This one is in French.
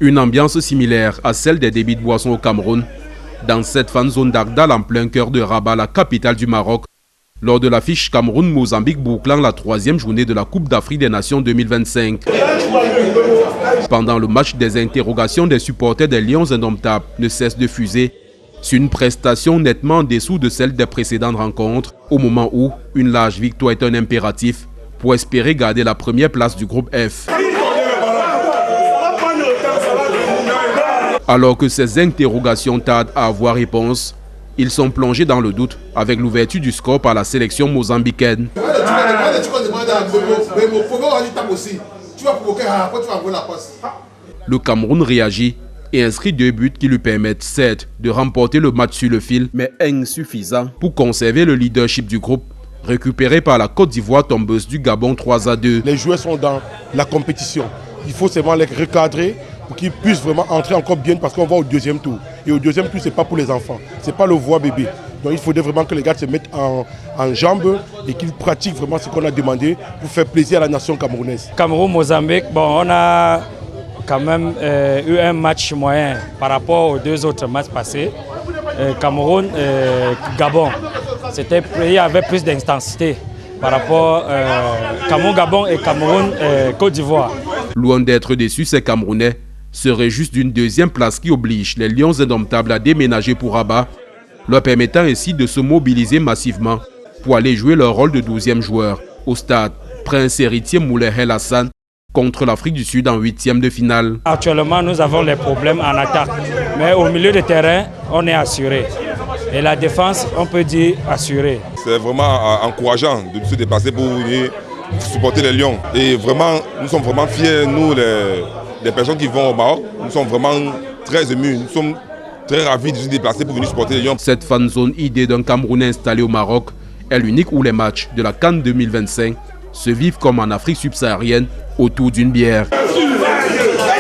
Une ambiance similaire à celle des débits de boissons au Cameroun, dans cette fan zone d'Agdal en plein cœur de Rabat, la capitale du Maroc, lors de l'affiche Cameroun-Mozambique bouclant la 3e journée de la Coupe d'Afrique des Nations 2025. Pendant le match, des interrogations des supporters des Lions indomptables ne cessent de fuser sur une prestation nettement en dessous de celle des précédentes rencontres, au moment où une large victoire est un impératif pour espérer garder la première place du groupe F. Alors que ces interrogations tardent à avoir réponse, ils sont plongés dans le doute avec l'ouverture du score par la sélection mozambicaine. Le Cameroun réagit et inscrit 2 buts qui lui permettent certes de remporter le match sur le fil, mais insuffisant pour conserver le leadership du groupe, récupéré par la Côte d'Ivoire tombeuse du Gabon 3-2. Les joueurs sont dans la compétition. Il faut seulement les recadrer pour qu'ils puissent vraiment entrer encore bien parce qu'on va au 2e tour. Et au 2e tour, ce n'est pas pour les enfants, ce n'est pas le voix bébé. Donc il faudrait vraiment que les gars se mettent en jambes et qu'ils pratiquent vraiment ce qu'on a demandé pour faire plaisir à la nation camerounaise. Cameroun-Mozambique, bon, on a quand même eu un match moyen par rapport aux 2 autres matchs passés. Cameroun-Gabon, il y avait plus d'intensité par rapport à Cameroun-Gabon et Cameroun-Côte d'Ivoire. Loin d'être déçus, ces Camerounais seraient juste d'une 2e place qui oblige les Lions indomptables à déménager pour Rabat, leur permettant ainsi de se mobiliser massivement pour aller jouer leur rôle de 12e joueur au stade Prince Héritier Moulay El Hassan contre l'Afrique du Sud en 8e de finale. Actuellement, nous avons les problèmes en attaque, mais au milieu de terrain, on est assuré. Et la défense, on peut dire assurée. C'est vraiment encourageant de se déplacer pour venir supporter les Lions. Et vraiment, nous sommes vraiment fiers, nous, les personnes qui vont au Maroc, nous sommes vraiment très émus. Nous sommes très ravis de se déplacer pour venir supporter les Lions. Cette fan zone idée d'un Camerounais installé au Maroc est l'unique où les matchs de la CAN 2025 se vivent comme en Afrique subsaharienne autour d'une bière.